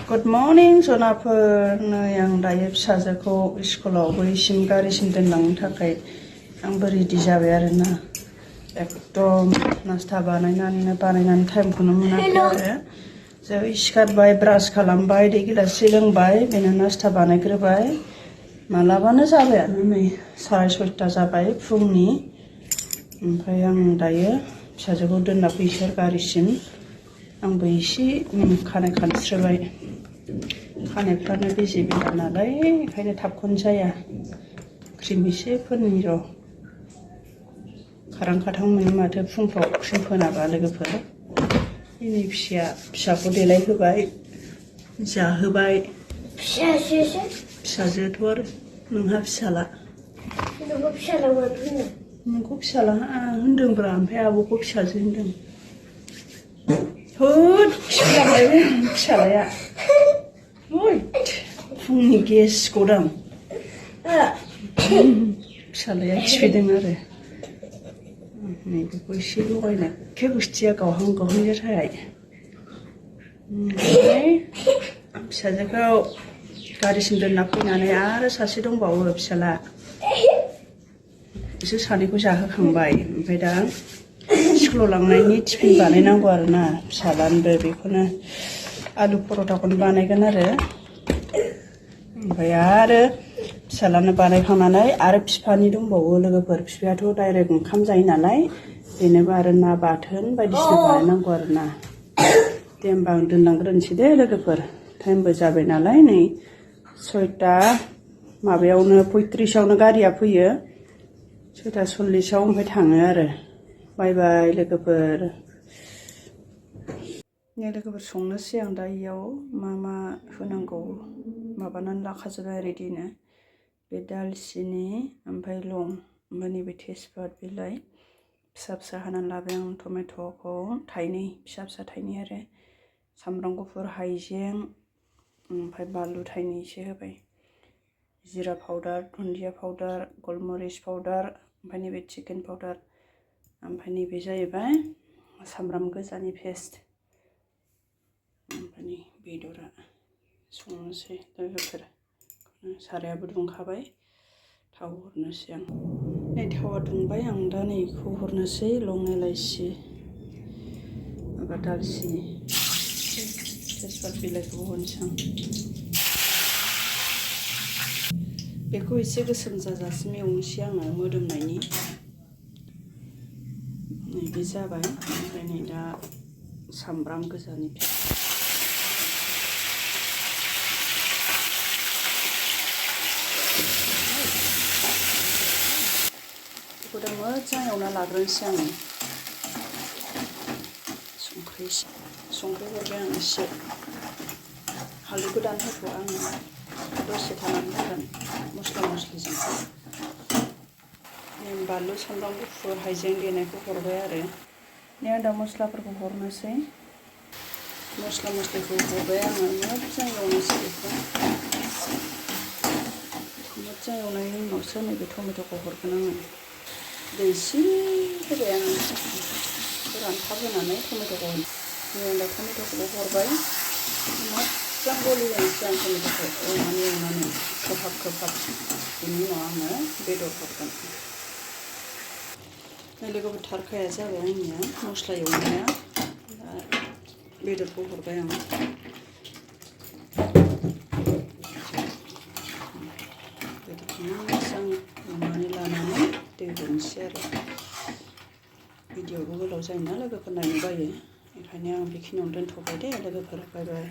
Good morning, Jonaphor. नै आं दायो फिसाजोखौ स्कुलाव बैसिम गारिसिम दोनलांनो थाखाय आंबो रेडि जाबाय आरोना। एकदम नास्ता बानायनानै टाइमखौनो मोनाखै आरो। जै सिखारबाय, ब्रास खालामबाय, दै गिलाससे लोंबाय, बेनो नास्ता बानायग्रोबाय। मालाबानो जाबायानो नै 6:30 जाबाय फुंनि। ओमफ्राय आं दायो फिसाजोखौ दोनना फैसै गारिसिम। आंबो एसे खानाय खानस्रोबाय। खानायफ्रानो बेजे बेला नालाय ओंखायनो थाबखौनो जाया। क्रिम एसे फोननि र'। खारां खाथां मोनो माथो फुंफ्राव क्रिम फोनाबा लोगोफोर। नै फिसाखौ देलायहोबाय, जाहोबाय। फिसाजोथ' आरो नोंहा फिसाला। नोंखौ फिसाला मानो होनो? नोंखौ फिसाला होनदोंब्रा, ओमफ्राय आब'खौ फिसाजो होनदों। होद खिफिलांबाय बे फिसालाया। फुंनि गेस गदां। फिसालाया खिफिदों आरो। नै बेखौ एसे लगायनो एखे गुस्थिया गावहां जाथारबाय। ओमफ्राय फिसाजोखौ गारिसिम दोनना फैनानै आरो सासे दंबावो फिसाला। बिसोर सानैखौ जाहोखांबाय। ओमफ्राय दा स्कुलाव लांनायनि टिफिन बानायनांगौ आरोना फिसालानोबो। बेखौनो आलु पर'थाखौनो बानायगोन आरो। ओमफ्राय आरो फिसालानो बानायखांनानै आरो बिफानि दंबावो लोगोफोर। बिफायाथ' डाइरेक्ट ओंखाम जायो नालाय, बेनोबो आरो ना बाथोन बायदिसिना बानायनांगौ आरोना। दे होमबा आं दोनलांग्रोनोसै दे लोगोफोर। टाइमबो जाबाय नालाय नै 6:35 गारिया फैयो। 6:40 ओमफ्राय थाङो आरो। बाय बाय लोगोफोर। नै लोगोफोर संनोसै आं दा इयाव मा होनांगौ माबानानै लाखाजोबबाय रेडिनो। बे दालचिनि ओमफ्राय लं, ओमफ्राय नैबे तेजपात बिलाइ फिसा फिसा हानानै लाबाय आं। टमेट'खौ थाइनै फिसा थाइनै आरो। सामब्राम गुफुर, हाइजें, ओमफ्राय बानलु थाइनैसो होबाय। जिरा पाउदार, दुन्दिया पाउदार, गलमरिस पाउदार, ओमफ्राय नैबे चिकेन पाउदार, ओमफ्राय नैबे जाहैबाय सामब्राम गोजानि पेस्ट। ओमफ्राय बेदरा संनोसै लोगोफोर। सारायाबो दुंखाबाय, थाव हरनोसै आं। नै थावा दुंबाय, आं दा नैखौ हरनोसै लं इलाइसि माबा दालचिनि तेजपात बिलाइखौ हरनोसै आं। बेखौ एसे गोसोम जाजासिम एवनोसै आङो मोदोमनायनि। नैबे जाबाय। ओमफ्राय नै दा सामब्राम गोजानि पेस्ट। बेखौ दा मोजां एवना लाग्रोनोसै आङो। संख्रि हरबाय आं एसे। हालदै गोदान होथ'आ आङो, दसे थानानै होगोन मस्ला मस्लिजों। बानलु, सामब्राम गुफुर, हाइजें देनायखौ हरबाय आरो। नै आं दा मस्लाफोरखौ हरनोसै। मस्ला मस्लिखौ हरबाय आङो, मोजां एवनोसै बेखौ। मोजां एवनायनि उनावसो नैबे टमेट'खौ हरगोन आङो। दै एसे होबाय आङो, रानथाब होनानै टमेट'खौ। नै आं दा टमेट'खौबो हरबाय। मोजां गलिहोनोसै आं टमेट'खौ एवनानै खोबहाब। बेनि उनाव आङो बेदर हरगोन। नै लोगोफोर थारखाया जाबाय आंनिया मस्ला एवनाया। दा बेदरखौ हरबाय आं। बेदरखौ मोजां एवनानै लानानै दै होनोसै आरो। भिडिअ'बो गोलाव जायोना लोगोफोर नायनो बायो। ओंखायनो आं बेखिनियावनो दोनथ'बाय दे लोगोफोर। बाय बाय।